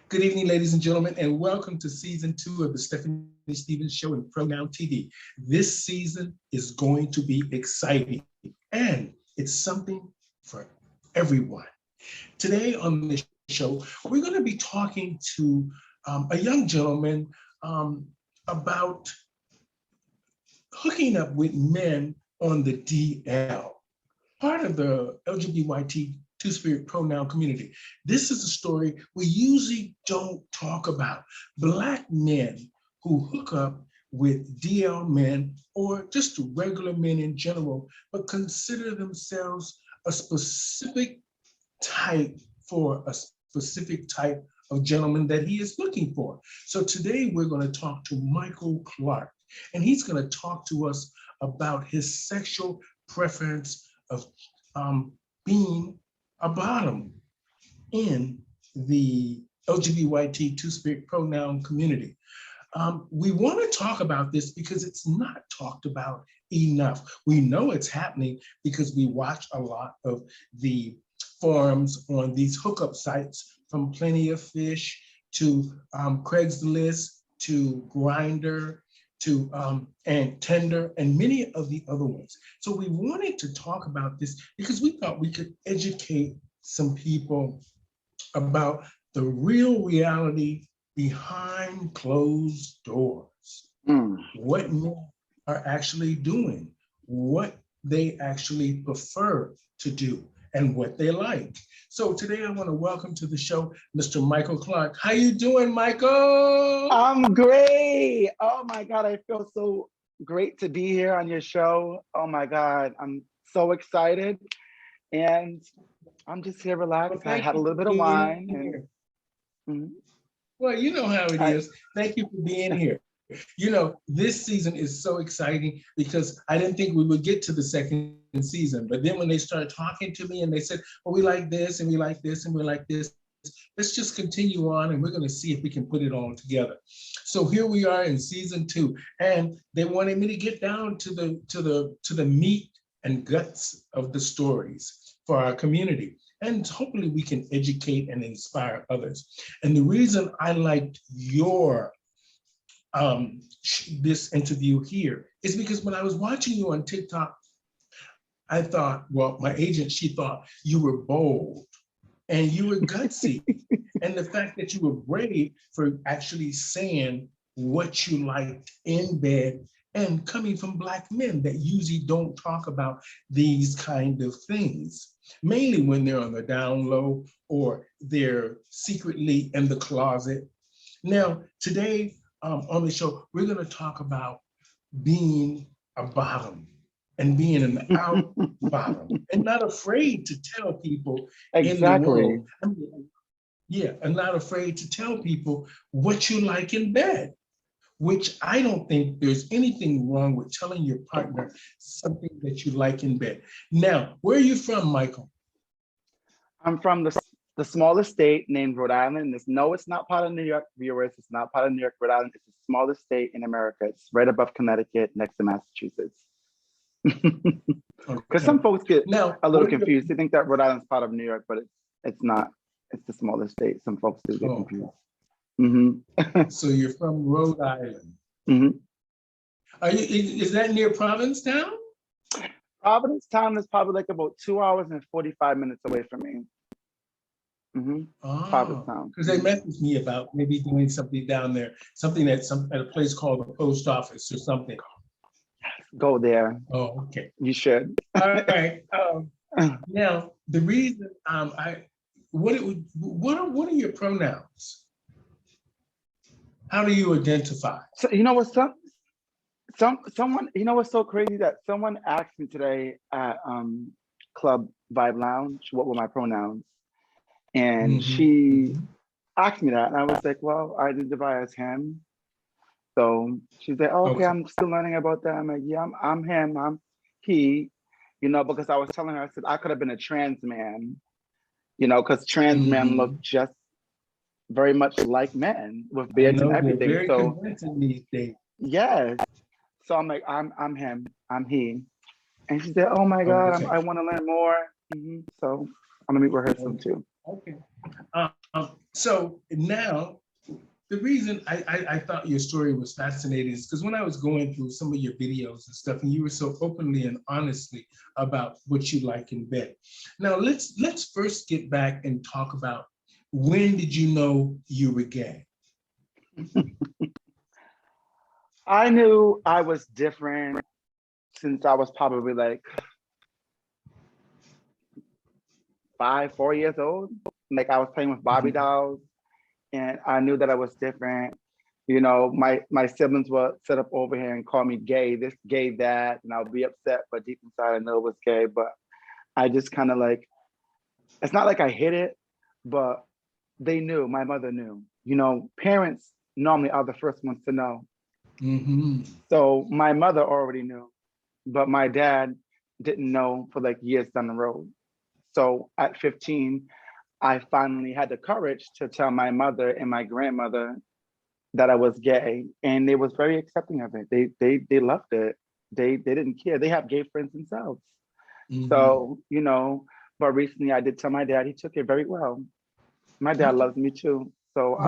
Good evening, ladies and gentlemen, and welcome to season 2 of the Stephanie Stevens Show and Pronoun TV. This season is going to be exciting, and it's something for everyone. Today on the show, we're going to be talking to a young gentleman about hooking up with men on the DL, part of the LGBT two-spirit pronoun community. This is a story we usually don't talk about. Black men who hook up with DL men or just regular men in general, but consider themselves a specific type for a specific type of gentleman that he is looking for. So today we're going to talk to Michael Clark, and he's going to talk to us about his sexual preference of being a bottom in the LGBT two-spirit pronoun community. We want to talk about this because it's not talked about enough. We know it's happening because we watch a lot of the forums on these hookup sites, from Plenty of Fish to Craigslist to Grindr to and Tinder and many of the other ones. So we wanted to talk about this because we thought we could educate some people about the real reality behind closed doors. What men are actually doing, what they actually prefer to do, and what they like. So today I want to welcome to the show Mr. Michael Clark. How you doing, Michael? I'm great. Oh my God, I feel so great to be here on your show. Oh my God, I'm so excited. And I'm just here relaxed. Well, I had a little bit of wine. Well, you know how it is. Thank you for being here. You know, this season is so exciting because I didn't think we would get to the second season. But then when they started talking to me and they said, well, we like this and we like this and we like this, let's just continue on and we're going to see if we can put it all together. So here we are in season 2, and they wanted me to get down to the meat and guts of the stories for our community. And hopefully we can educate and inspire others. And the reason I liked your this interview here is because when I was watching you on TikTok, I thought, well, my agent, she thought you were bold and you were gutsy. And the fact that you were brave for actually saying what you liked in bed and coming from Black men that usually don't talk about these kind of things, mainly when they're on the down low or they're secretly in the closet. Now, today, on the show, we're going to talk about being a bottom and being an out bottom and not afraid to tell people in the world. And not afraid to tell people what you like in bed, which I don't think there's anything wrong with telling your partner something that you like in bed. Now, where are you from, Michael? I'm from the smallest state named Rhode Island. No, it's not part of New York, viewers. It's not part of New York, Rhode Island. It's the smallest state in America. It's right above Connecticut, next to Massachusetts. Because some folks get a little confused. They think that Rhode Island's part of New York, but it's not. It's the smallest state. Some folks do get confused. So you're from Rhode Island. Is that near Provincetown? Provincetown is probably like about 2 hours and 45 minutes away from me. Provincetown. Because they messaged me about maybe doing something down there, something at a place called the post office or something. Go there. Oh, okay. You should. All right. Now, the reason what are your pronouns? How do you identify? So you know what? Someone. You know what's so crazy that someone asked me today at Club Vibe Lounge what were my pronouns. And she asked me that, and I was like, well, I identify as him. So she's like, oh, okay, I'm still learning about that. I'm like, yeah, I'm him, I'm he, you know, because I was telling her, I said, I could have been a trans man, you know, because trans men look just very much like men with beards and everything. Very convincing these days. Yes. So I'm like, I'm him, I'm he. And she said, oh my God, I want to learn more. So I'm gonna meet with her soon too. Okay. So now, the reason I thought your story was fascinating is because when I was going through some of your videos and stuff, and you were so openly and honestly about what you like in bed. Now let's first get back and talk about, when did you know you were gay? I knew I was different since I was probably like 4 years old. Like I was playing with Barbie dolls, and I knew that I was different. You know, my siblings would sit up over here and call me gay, this, gay, that, and I'll be upset, but deep inside I know it was gay. But I just kind of like, it's not like I hid it, but they knew, my mother knew. You know, parents normally are the first ones to know. So my mother already knew, but my dad didn't know for like years down the road. So at 15, I finally had the courage to tell my mother and my grandmother that I was gay, and they was very accepting of it. They loved it. They didn't care. They have gay friends themselves. So, you know, but recently I did tell my dad, he took it very well. My dad loves me too. So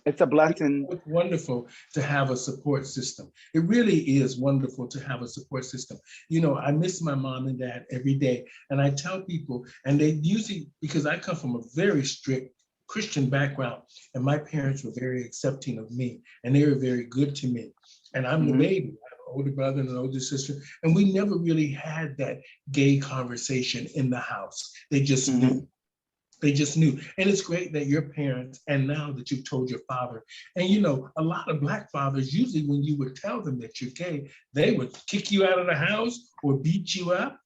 it's a blessing. It's wonderful to have a support system. It really is wonderful to have a support system. You know, I miss my mom and dad every day. And I tell people, and they usually, because I come from a very strict Christian background, and my parents were very accepting of me, and they were very good to me. And I'm the baby. I have an older brother and an older sister, and we never really had that gay conversation in the house. They just knew. They just knew. And it's great that your parents, and now that you've told your father, and you know, a lot of Black fathers, usually when you would tell them that you're gay, they would kick you out of the house or beat you up.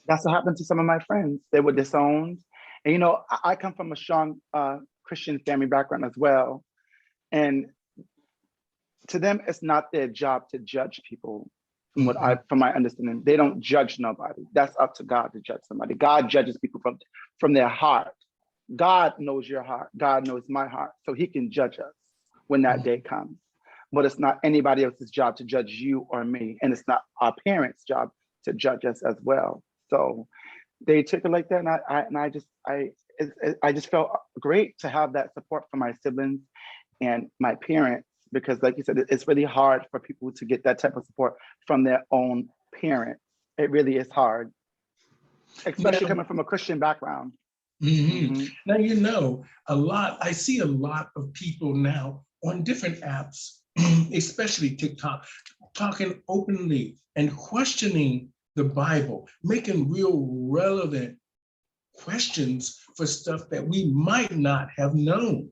That's what happened to some of my friends. They were disowned. And you know, I come from a strong Christian family background as well. And to them, it's not their job to judge people. From my understanding, they don't judge nobody. That's up to God to judge somebody. God judges people from their heart. God knows your heart. God knows my heart. So he can judge us when that day comes. But it's not anybody else's job to judge you or me. And it's not our parents' job to judge us as well. So they took it like that. And I just felt great to have that support from my siblings and my parents, because like you said, it's really hard for people to get that type of support from their own parents. It really is hard, especially coming from a Christian background. Now, you know, I see a lot of people now on different apps, especially TikTok, talking openly and questioning the Bible, making real relevant questions for stuff that we might not have known.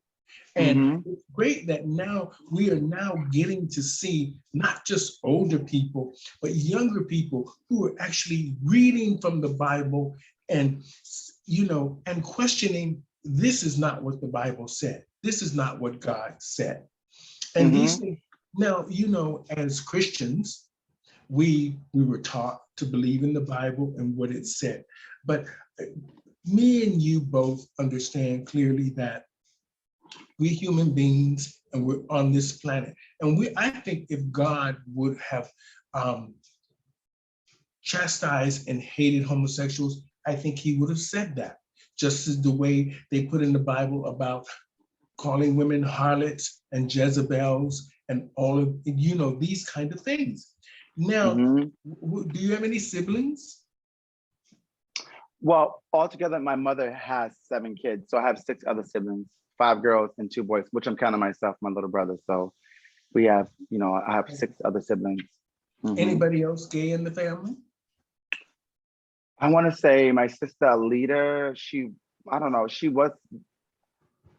And it's great that now we are now getting to see not just older people, but younger people who are actually reading from the Bible and, you know, and questioning, this is not what the Bible said. This is not what God said. And these things, now, you know, as Christians, we were taught to believe in the Bible and what it said. But me and you both understand clearly that we're human beings and we're on this planet. And I think if God would have chastised and hated homosexuals, I think he would have said that. Just as the way they put in the Bible about calling women harlots and Jezebels and all of, you know, these kind of things. Now, do you have any siblings? Well, altogether, my mother has 7 kids. So I have 6 other siblings, 5 girls and 2 boys, which I'm counting myself, my little brother. So we have, you know, I have 6 other siblings. Anybody else gay in the family? I want to say my sister Alita, I don't know, she was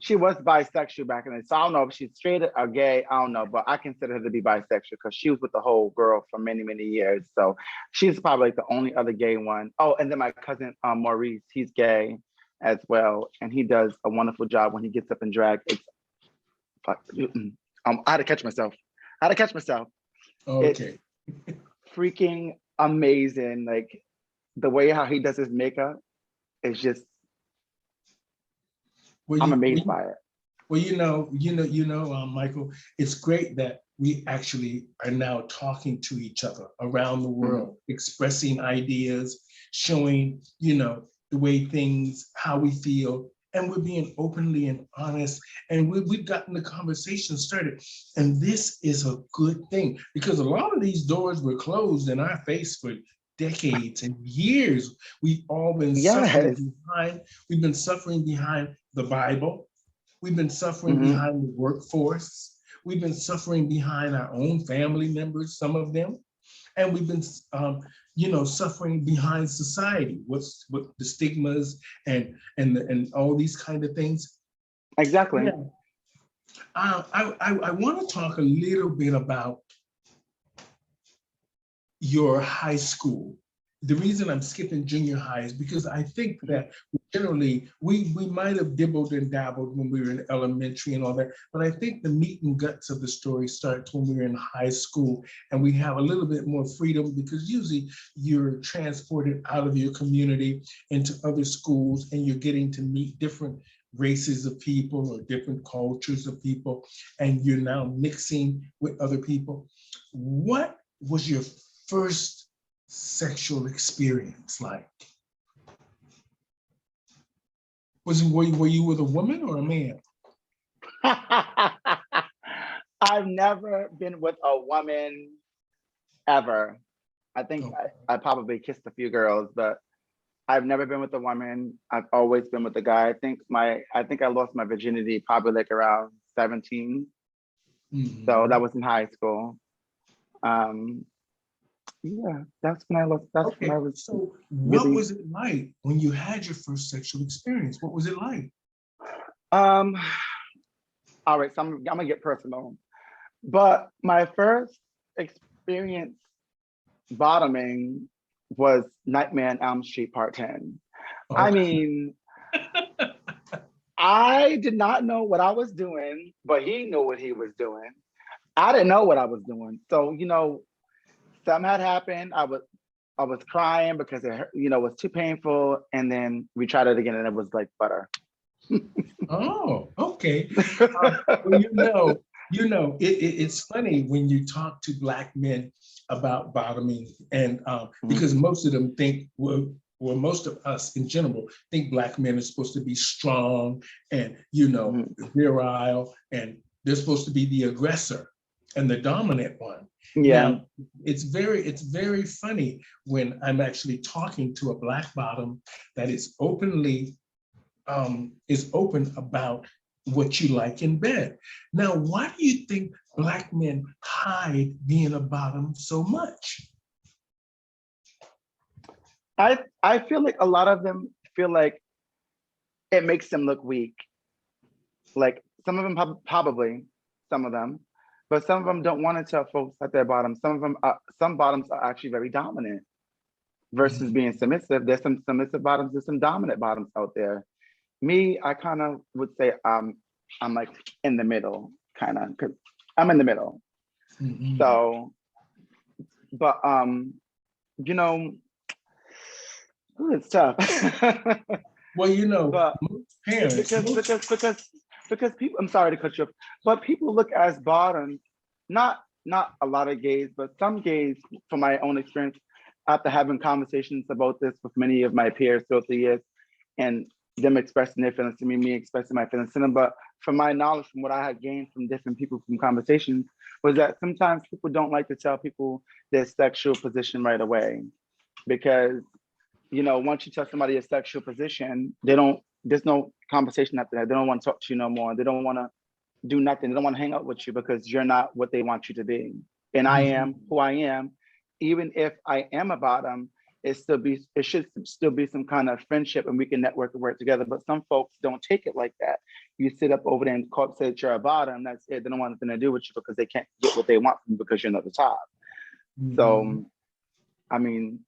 bisexual back in the day. So I don't know if she's straight or gay, I don't know, but I consider her to be bisexual because she was with the whole girl for many, many years. So she's probably like the only other gay one. Oh, and then my cousin Maurice, he's gay as well. And he does a wonderful job when he gets up in drag. I had to catch myself. Okay. It's freaking amazing. Like the way how he does his makeup is just, I'm amazed by it. Well, Michael, it's great that we actually are now talking to each other around the world, expressing ideas, showing, the way things, how we feel, and we're being openly and honest, and we've gotten the conversation started. And this is a good thing because a lot of these doors were closed in our face for decades and years. We've all been suffering Yes. behind, we've been suffering behind the Bible. We've been suffering Mhm. behind the workforce. We've been suffering behind our own family members, some of them, and we've been, suffering behind society. What the stigmas and all these kind of things. Exactly. Yeah, I want to talk a little bit about your high school. The reason I'm skipping junior high is because I think that generally we might have dibbled and dabbled when we were in elementary and all that, but I think the meat and guts of the story starts when we're in high school and we have a little bit more freedom because usually you're transported out of your community into other schools and you're getting to meet different races of people or different cultures of people, and you're now mixing with other people. What was your first sexual experience like? Were you with a woman or a man? I've never been with a woman ever. I think Oh, I probably kissed a few girls, but I've never been with a woman. I've always been with a guy. I think I lost my virginity probably like around 17. So that mhm. was in high school. Um, yeah, that's when I lost, that's when I Okay. was So what really, was it like when you had your first sexual experience? What was it like? um, all right, so I'm gonna get personal. But my first experience bottoming was Nightmare on Elm Street Part 10. I Okay. mean, I did not know what I was doing, but he knew what he was doing. I didn't know what I was doing. So, something had happened. I was crying because it hurt, was too painful. And then we tried it again and it was like butter. Oh, okay. Well, it's funny when you talk to Black men about bottoming, and because Mhm, most of them think, well, most of us in general think Black men are supposed to be strong and, mhm. virile, and they're supposed to be the aggressor and the dominant one. Yeah. Now, it's very funny when I'm actually talking to a Black bottom that is open about what you like in bed. Now, why do you think Black men hide being a bottom so much? I feel like a lot of them feel like it makes them look weak. Like some of them probably, some of them, but some of them don't want to tell folks that they're bottom. Some bottoms are actually very dominant versus Mhm. being submissive. There's some submissive bottoms, there's some dominant bottoms out there. Me, I kind of would say I'm like in the middle, kind of, because I'm in the middle. Mhm. So, but you know, ooh, it's tough. Well, But most parents, because because because because people, I'm sorry to cut you off, but people look as bottoms, not a lot of gays, but some gays, from my own experience, after having conversations about this with many of my peers throughout the years, and them expressing their feelings to me expressing my feelings to them. But from my knowledge, from what I had gained from different people from conversations, was that sometimes people don't like to tell people their sexual position right away because once you tell somebody a sexual position, there's no conversation after that. They don't want to talk to you no more. They don't want to do nothing. They don't want to hang out with you because you're not what they want you to be. And I am Mhm. who I am. Even if I am a bottom, it should still be some kind of friendship and we can network and work together. But some folks don't take it like that. You sit up over there and say that you're a bottom, that's it. They don't want nothing to do with you because they can't get what they want from you because you're not the top. Mhm. So I mean,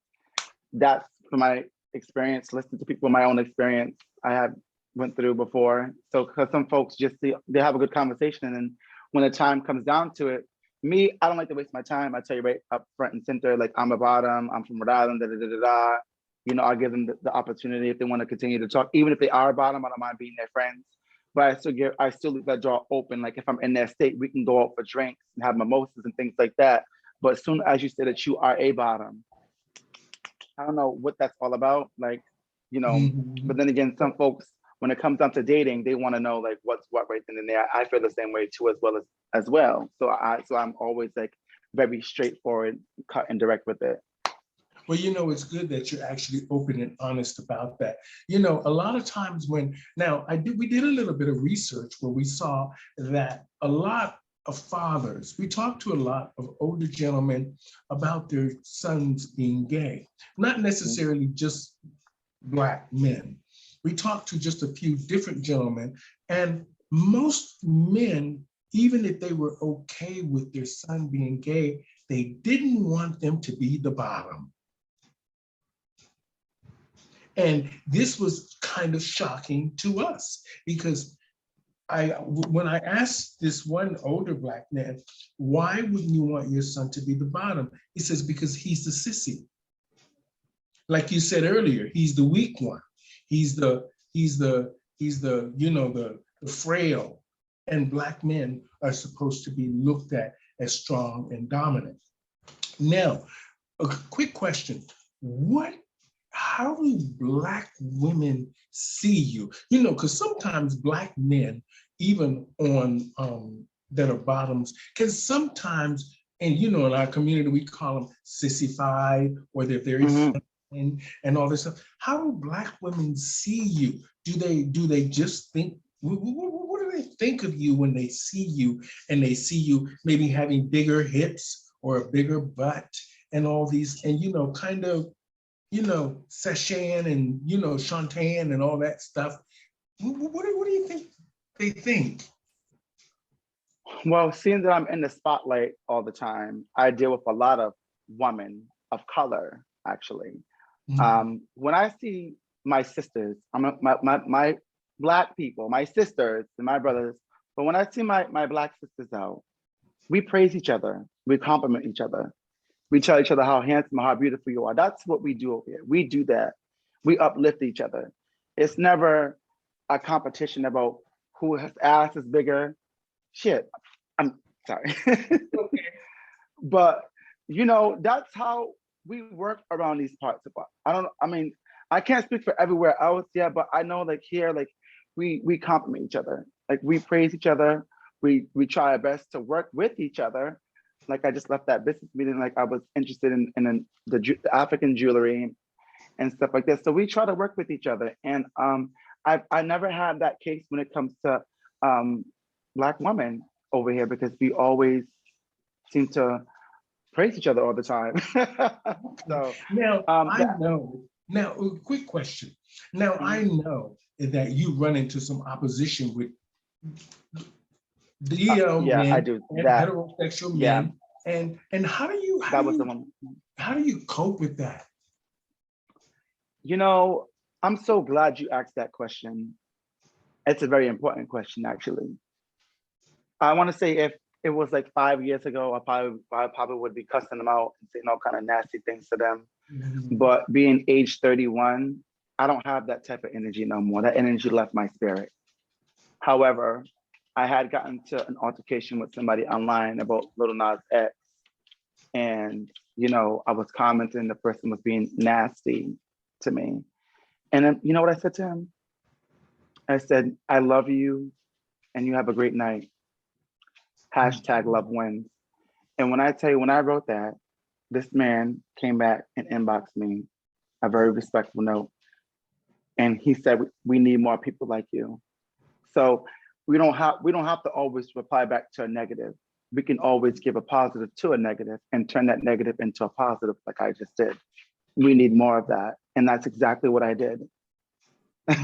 that's from my experience, listening to people, my own experience I have went through before. So because some folks they have a good conversation, and when the time comes down to it, me, I don't like to waste my time. I tell you right up front and center, like I'm a bottom, I'm from Rhode Island, da da da da da. I'll give them the opportunity if they want to continue to talk, even if they are a bottom, I don't mind being their friends. but I still leave that door open. Like if I'm in that state, we can go out for drinks and have mimosas and things like that. But as soon as you say that you are a bottom, I don't know what that's all about. Like, but then again, some folks, when it comes down to dating, they want to know like what's what right then and there. I feel the same way too, as well. So I'm always like very straightforward, cut and direct with it. Well, it's good that you're actually open and honest about that. A lot of times we did a little bit of research where we saw that a lot of fathers, we talked to a lot of older gentlemen about their sons being gay, not necessarily just Black men. We talked to just a few different gentlemen, and most men, even if they were okay with their son being gay, they didn't want them to be the bottom. And this was kind of shocking to us because when I asked this one older Black man, why wouldn't you want your son to be the bottom? He says, because he's the sissy. Like you said earlier, he's the weak one. He's the frail. And Black men are supposed to be looked at as strong and dominant. Now, a quick question. How do Black women see you? Because sometimes Black men, even on that are bottoms, can sometimes, and in our community, we call them sissified, or they're very feminine and all this stuff. How do Black women see you? Do they just think, what do they think of you when they see you and they see you maybe having bigger hips or a bigger butt and all these, and kind of, Seshan and, Shantan and all that stuff. What do you think they think? Well, seeing that I'm in the spotlight all the time, I deal with a lot of women of color, actually. When I see my sisters, my Black people, my sisters and my brothers, but when I see my Black sisters out, we praise each other, we compliment each other. We tell each other how handsome, how beautiful you are. That's what we do over here. We do that. We uplift each other. It's never a competition about whose ass is bigger. Shit, I'm sorry. But, that's how we work around these parts of us. I can't speak for everywhere else, but I know like here, like we compliment each other. Like we praise each other. We try our best to work with each other. Like I just left that business meeting, like I was interested in the African jewelry and stuff like that. So we try to work with each other. And I never had that case when it comes to Black women over here, because we always seem to praise each other all the time. So now I know. Now, a quick question. Now I know that you run into some opposition with men, I do that. Heterosexual men, and how do you cope with that? I'm so glad you asked that question. It's a very important question, actually. I want to say if it was like 5 years ago, I probably would be cussing them out and saying all kind of nasty things to them. But being age 31, I don't have that type of energy no more. That energy left my spirit. However, I had gotten to an altercation with somebody online about Lil Nas X. And, I was commenting, the person was being nasty to me. And then, you know what I said to him? I said, I love you and you have a great night. #love wins. And when I wrote that, this man came back and inboxed me a very respectful note. And he said, we need more people like you. So we don't have to always reply back to a negative. We can always give a positive to a negative and turn that negative into a positive, like I just did. We need more of that. And that's exactly what I did.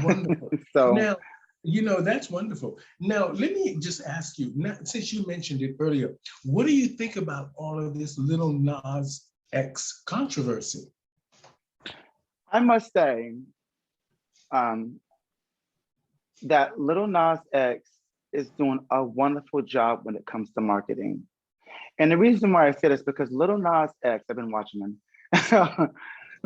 Wonderful. So now, that's wonderful. Now, let me just ask you, since you mentioned it earlier, what do you think about all of this Lil Nas X controversy? I must say that Lil Nas X is doing a wonderful job when it comes to marketing. And the reason why I say this is because Lil Nas X, I've been watching him.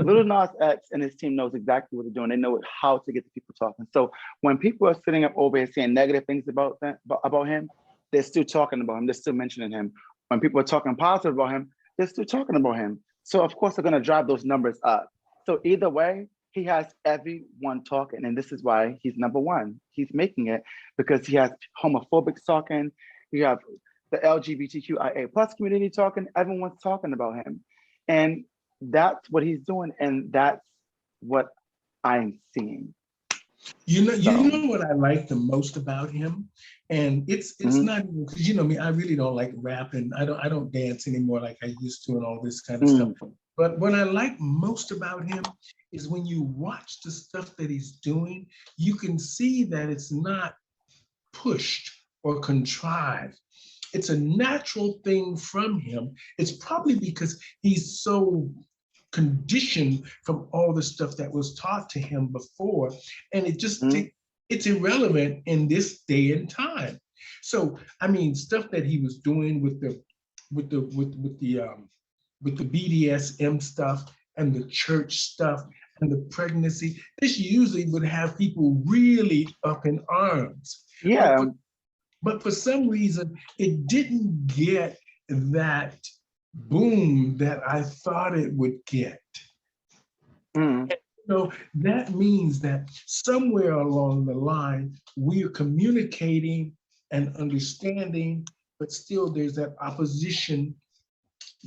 Lil Nas X and his team knows exactly what they're doing. They know how to get the people talking. So when people are sitting up over here saying negative things about him, they're still talking about him. They're still mentioning him. When people are talking positive about him, they're still talking about him. So of course they're going to drive those numbers up. So either way, he has everyone talking, and this is why he's number one. He's making it because he has homophobics talking. You have the LGBTQIA plus community talking. Everyone's talking about him, and that's what he's doing, and that's what I'm seeing. You know what I like the most about him, and it's not even because you know me. I really don't like rap, and I don't dance anymore like I used to, and all this kind of stuff. But what I like most about him is when you watch the stuff that he's doing, you can see that it's not pushed or contrived. It's a natural thing from him. It's probably because he's so conditioned from all the stuff that was taught to him before, and it just it's irrelevant in this day and time. So I mean, stuff that he was doing with the BDSM stuff and the church stuff and the pregnancy, this usually would have people really up in arms. Yeah. But for some reason, it didn't get that boom that I thought it would get. So that means that somewhere along the line, we are communicating and understanding, but still there's that opposition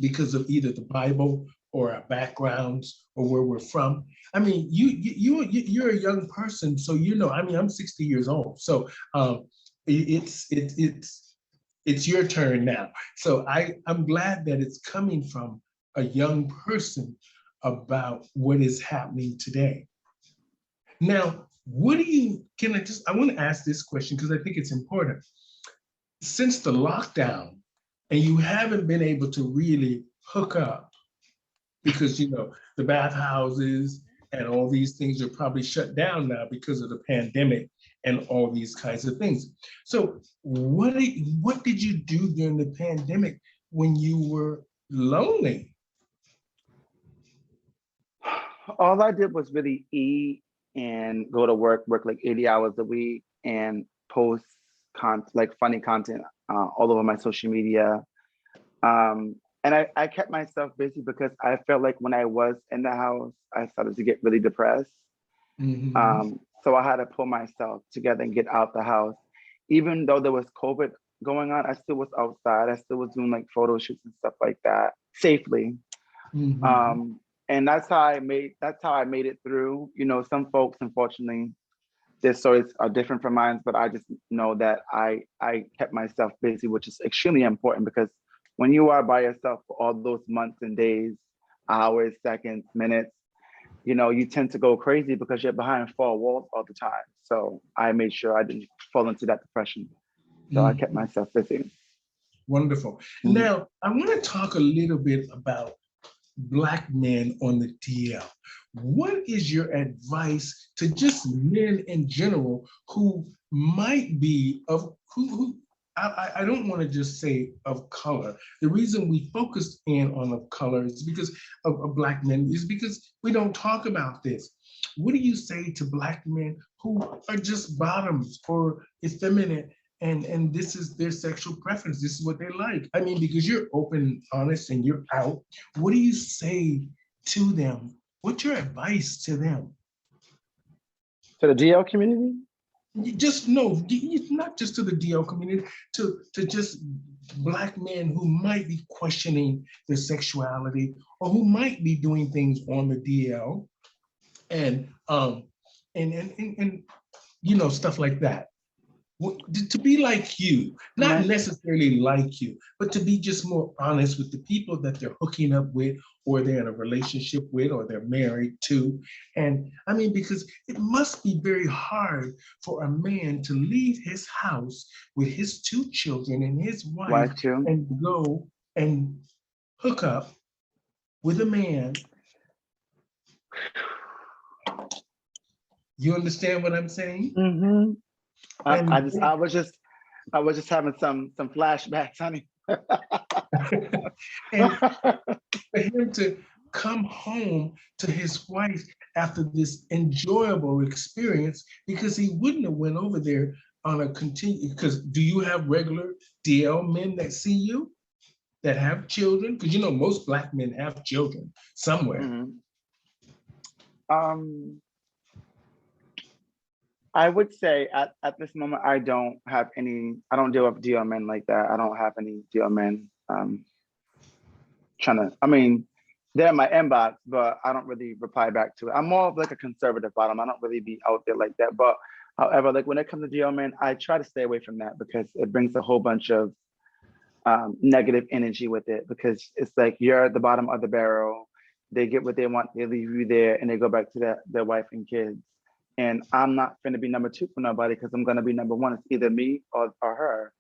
because of either the Bible or our backgrounds or where we're from. I mean, you're a young person, so you know. I mean, I'm 60 years old, so it's your turn now. So I'm glad that it's coming from a young person about what is happening today. Now, I want to ask this question because I think it's important. Since the lockdown, and you haven't been able to really hook up because, you know, the bathhouses and all these things are probably shut down now because of the pandemic and all these kinds of things. So what did you do during the pandemic when you were lonely? All I did was really eat and go to work like 80 hours a week and post like funny content all over my social media. And I kept myself busy because I felt like when I was in the house, I started to get really depressed. So I had to pull myself together and get out the house. Even though there was COVID going on, I still was outside. I still was doing like photo shoots and stuff like that safely. And that's how I made it through. You know, some folks, unfortunately, their stories are different from mine, but I just know that I kept myself busy, which is extremely important because when you are by yourself for all those months and days, hours, seconds, minutes, you know, you tend to go crazy because you're behind four walls all the time. So I made sure I didn't fall into that depression. So I kept myself busy. Wonderful. Now, I want to talk a little bit about Black men on the DL. What is your advice to just men in general who might be who I don't want to just say of color. The reason we focused in on of color is because of Black men is because we don't talk about this. What do you say to Black men who are just bottoms or effeminate and this is their sexual preference? This is what they like. I mean, because you're open, honest, and you're out. What do you say to them? What's your advice to them? To the DL community? Just no, not just to the DL community, to just Black men who might be questioning their sexuality or who might be doing things on the DL and you know, stuff like that. To be like you, not necessarily like you, but to be just more honest with the people that they're hooking up with, or they're in a relationship with, or they're married to. And I mean, because it must be very hard for a man to leave his house with his 2 children and his wife and go and hook up with a man. You understand what I'm saying? I was just having some flashbacks, honey. And for him to come home to his wife after this enjoyable experience, because he wouldn't have went over there on a continue. Because do you have regular DL men that see you that have children? Because you know most Black men have children somewhere. I would say at this moment, I don't deal with DL men like that. I don't have any DL men they're in my inbox, but I don't really reply back to it. I'm more of like a conservative bottom. I don't really be out there like that. But however, like when it comes to DL men, I try to stay away from that because it brings a whole bunch of negative energy with it, because it's like you're at the bottom of the barrel. They get what they want, they leave you there, and they go back to their wife and kids. And I'm not going to be number two for nobody, because I'm going to be number one. It's either me or her.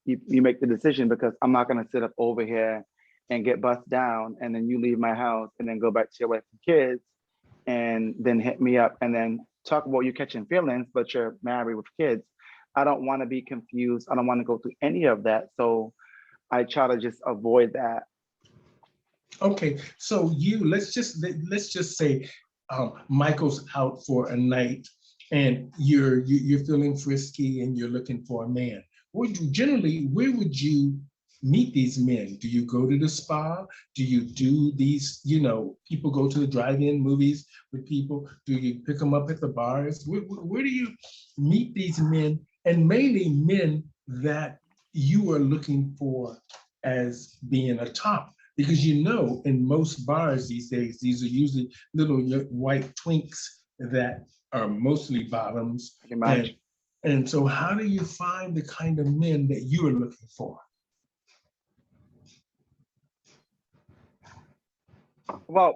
You make the decision, because I'm not going to sit up over here and get bust down, and then you leave my house and then go back to your wife and kids and then hit me up and then talk about you catching feelings, but you're married with kids. I don't want to be confused. I don't want to go through any of that. So I try to just avoid that. Okay, so let's just say Michael's out for a night and you're feeling frisky and you're looking for a man. Where would you meet these men? Do you go to the spa? Do you do these, people go to the drive-in movies with people? Do you pick them up at the bars? Where do you meet these men, and mainly men that you are looking for as being a top? Because in most bars these days, these are usually little white twinks that are mostly bottoms. And so how do you find the kind of men that you are looking for? Well,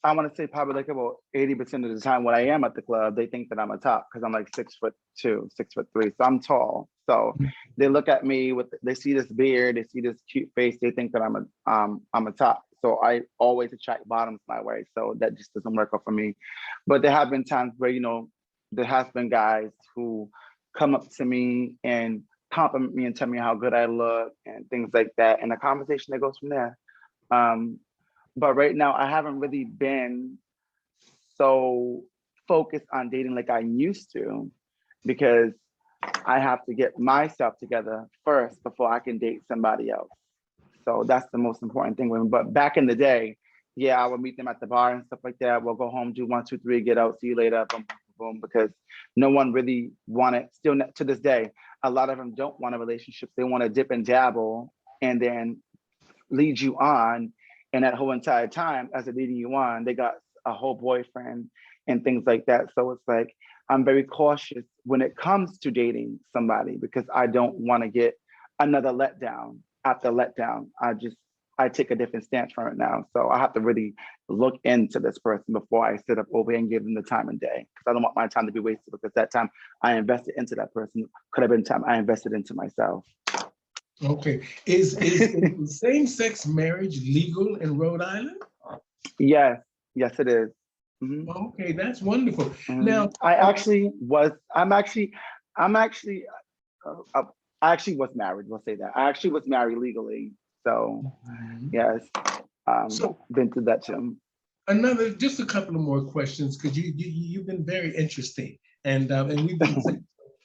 I want to say probably like about 80% of the time when I am at the club, they think that I'm a top because I'm like 6'2", 6'3", so I'm tall. So they look at me they see this beard, they see this cute face, they think that I'm a top. So I always attract bottoms my way. So that just doesn't work out for me. But there have been times where there has been guys who come up to me and compliment me and tell me how good I look and things like that, and the conversation that goes from there. But right now, I haven't really been so focused on dating like I used to, because I have to get myself together first before I can date somebody else. So that's the most important thing with me. But back in the day, I would meet them at the bar and stuff like that. We'll go home, do 1, 2, 3, get out, see you later, boom, boom, boom, because no one really wanted, still to this day, a lot of them don't want a relationship. They want to dip and dabble and then lead you on. And that whole entire time, as they're leading you on, they got a whole boyfriend and things like that. So it's like, I'm very cautious when it comes to dating somebody, because I don't want to get another letdown after letdown. I take a different stance from it now. So I have to really look into this person before I sit up over here and give them the time of day, because I don't want my time to be wasted, because that time I invested into that person could have been time I invested into myself. Okay. Is same-sex marriage legal in Rhode Island? Yes, it is. Mm-hmm. Okay, that's wonderful. Mm-hmm. Now, I actually was married. We'll say that. I actually was married legally. So, yes, been through that too. Just a couple of more questions, because you've been very interesting, and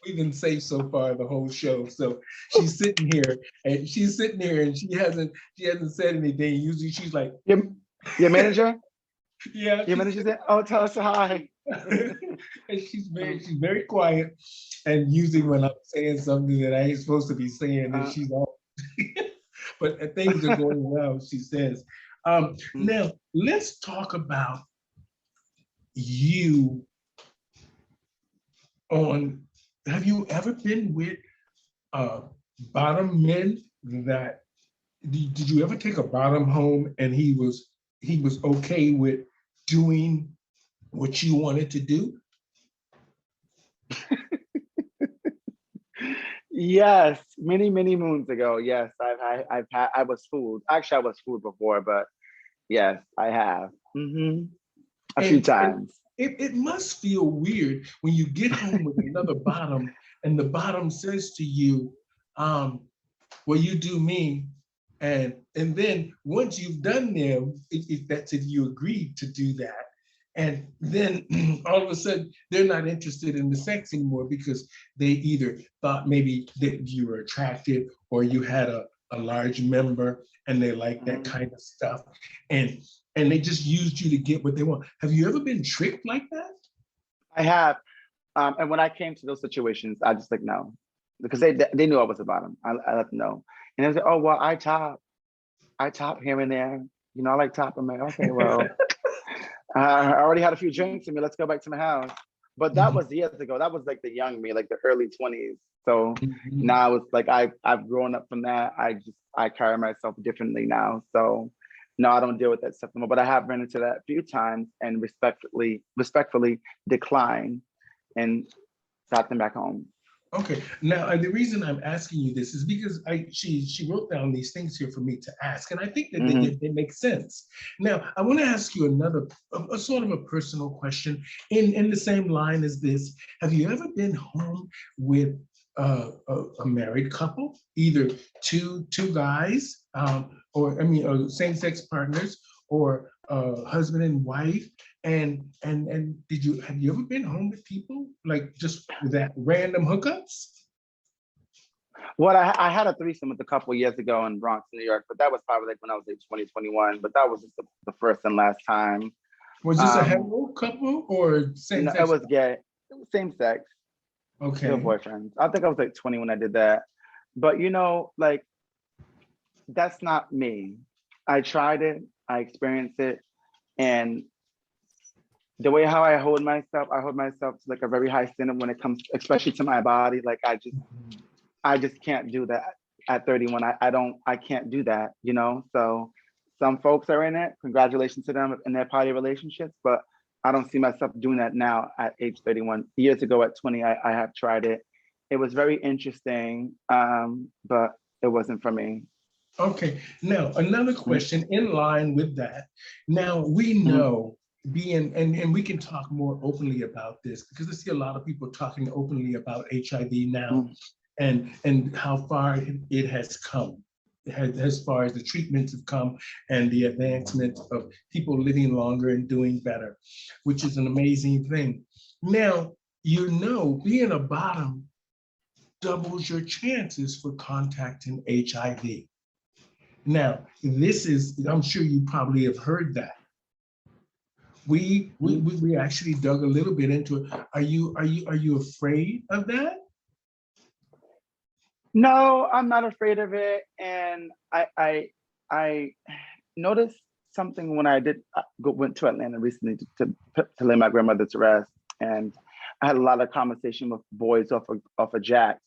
we've been safe so far the whole show. So she's sitting here and she hasn't said anything. Usually she's like, your manager? Yeah. Your manager said, "Oh, tell us hi." And she's very quiet. And usually when I'm saying something that I ain't supposed to be saying, and she's all but things are going well, she says. Now let's talk about you. Have you ever been with bottom men that did you ever take a bottom home and he was okay with doing what you wanted to do? Yes, many moons ago. Yes, I was fooled. Actually, I was fooled before, but yes, I have. A few times. It must feel weird when you get home with another bottom and the bottom says to you, well, you do me And then once you've done them, that's if you agreed to do that. And then all of a sudden, they're not interested in the sex anymore because they either thought maybe that you were attractive or you had a large member and they like that kind of stuff. And and they just used you to get what they want. Have you ever been tricked like that? I have. And when I came to those situations, I just like, no, because they knew I was a bottom. I let them know. And they was like, oh, well, I top here and there. You know, I like top. I'm like, okay, well, I already had a few drinks in me. Let's go back to my house. But that was years ago. That was like the young me, like the early 20s. So now it's like I've grown up from that. I carry myself differently now. So no, I don't deal with that stuff anymore. But I have run into that a few times and respectfully decline and got them back home. Okay. Now, the reason I'm asking you this is because she wrote down these things here for me to ask, and I think that they make sense. Now, I want to ask you another, a sort of a personal question in the same line as this. Have you ever been home with a married couple, either two guys, or I mean, same-sex partners, or husband and wife? And have you ever been home with people like just that random hookups? Well, I had a threesome with a couple years ago in Bronx, New York, but that was probably like when I was like 2021. But that was just the first and last time. Was this a hetero couple or same No, sex? it was gay, same sex. Okay. Good boyfriends. I think I was like 20 when I did that. But you know, like that's not me. I tried it, I experienced it, and the way how I hold myself to like a very high standard when it comes, especially to my body. Like I just can't do that at 31. I can't do that, you know? So some folks are in it, congratulations to them in their party relationships, but I don't see myself doing that now at age 31. Years ago at 20, I have tried it. It was very interesting, but it wasn't for me. Okay. Now, another question in line with that. Now, we know and we can talk more openly about this because I see a lot of people talking openly about HIV now and how far it has come, as far as the treatments have come and the advancement of people living longer and doing better, which is an amazing thing. Now, you know, being a bottom doubles your chances for contacting HIV. Now, this is, I'm sure you probably have heard that. We actually dug a little bit into it. Are you afraid of that? No, I'm not afraid of it. And I noticed something when I went to Atlanta recently to lay my grandmother to rest. And I had a lot of conversation with boys off of Jax,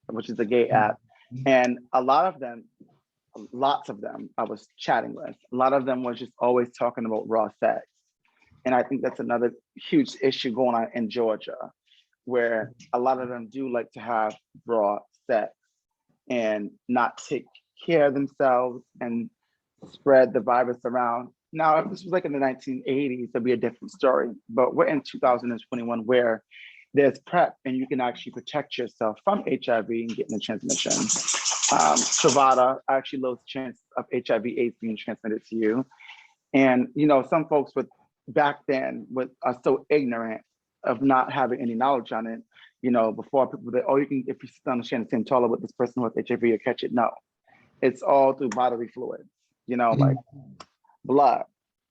which is a gay app. And lots of them I was chatting with. A lot of them was just always talking about raw sex. And I think that's another huge issue going on in Georgia, where a lot of them do like to have raw sex and not take care of themselves and spread the virus around. Now, if this was like in the 1980s, it'd be a different story. But we're in 2021 where there's PrEP and you can actually protect yourself from HIV and getting the transmission. Truvada actually lowers the chance of HIV/AIDS being transmitted to you. And you know, some folks back then are so ignorant of not having any knowledge on it. You know, before people that, oh, you can, if you sit on the same toilet with this person with HIV, you catch it. No, it's all through bodily fluids, you know, like blood,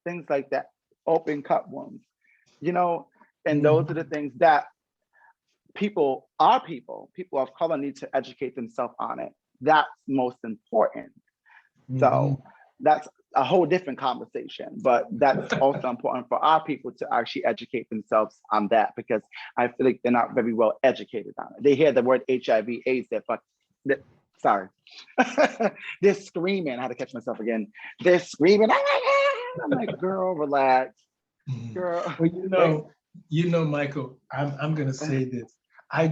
things like that, open cut wounds, you know, and those are the things that people of color need to educate themselves on it. That's most important. So that's a whole different conversation, but that's also important for our people to actually educate themselves on that, because I feel like they're not very well educated on it. They hear the word HIV/AIDS, sorry. They're screaming. I had to catch myself again. They're screaming. I'm like, girl, relax. Girl. Well, you know, Michael, I'm gonna say this. I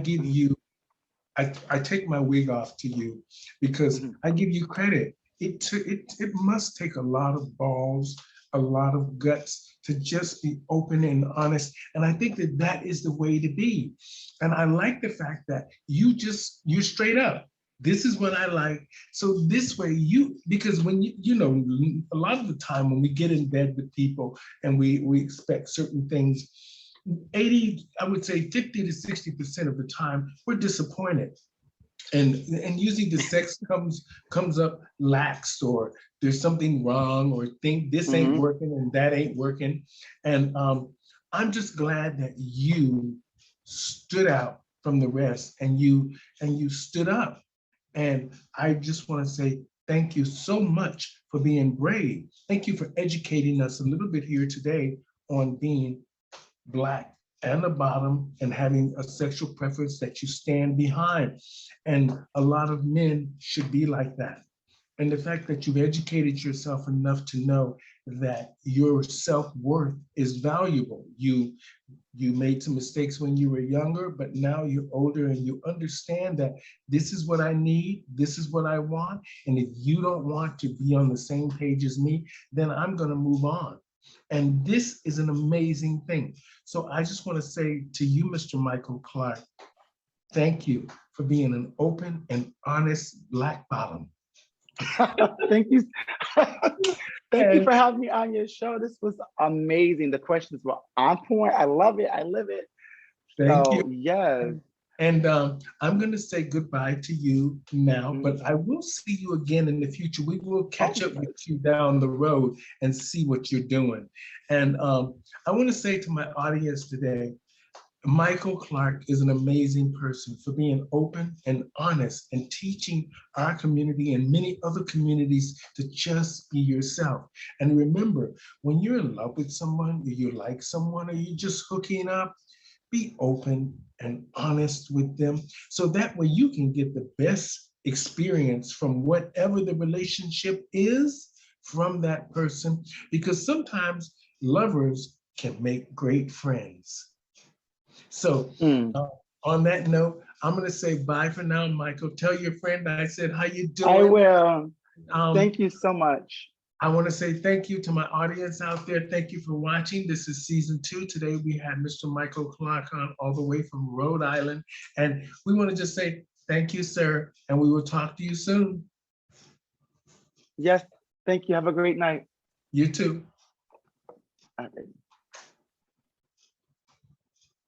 take my wig off to you because I give you credit. It must take a lot of balls, a lot of guts to just be open and honest. And I think that is the way to be. And I like the fact that you're straight up. This is what I like. So this way because when you know, a lot of the time when we get in bed with people and we expect certain things, 80, I would say 50 to 60% of the time, we're disappointed. And usually the sex comes up laxed, or there's something wrong, or think this ain't Mm-hmm. working and that ain't working. And I'm just glad that you stood out from the rest, and you stood up. And I just want to say thank you so much for being brave. Thank you for educating us a little bit here today on being Black and the bottom, and having a sexual preference that you stand behind. And a lot of men should be like that. And the fact that you've educated yourself enough to know that your self-worth is valuable. You made some mistakes when you were younger, but now you're older and you understand that this is what I need, this is what I want. And if you don't want to be on the same page as me, then I'm going to move on. And this is an amazing thing. So I just want to say to you, Mr. Michael Clark, thank you for being an open and honest Black bottom. Thank you. Thank you And for having me on your show. This was amazing. The questions were on point. I love it. I live it. thank you. So yes. And I'm going to say goodbye to you now, but I will see you again in the future. We will catch up with you down the road and see what you're doing. And I want to say to my audience today, Michael Clark is an amazing person for being open and honest and teaching our community and many other communities to just be yourself. And remember, when you're in love with someone, or you like someone, or you're just hooking up, be open and honest with them, so that way you can get the best experience from whatever the relationship is from that person, because sometimes lovers can make great friends. So on that note, I'm going to say bye for now, Michael. Tell your friend I said, how you doing? I will. Thank you so much. I want to say thank you to my audience out there. Thank you for watching. This is season 2. Today we had Mr. Michael Clark on all the way from Rhode Island. And we want to just say thank you, sir. And we will talk to you soon. Yes. Thank you. Have a great night. You too. Okay.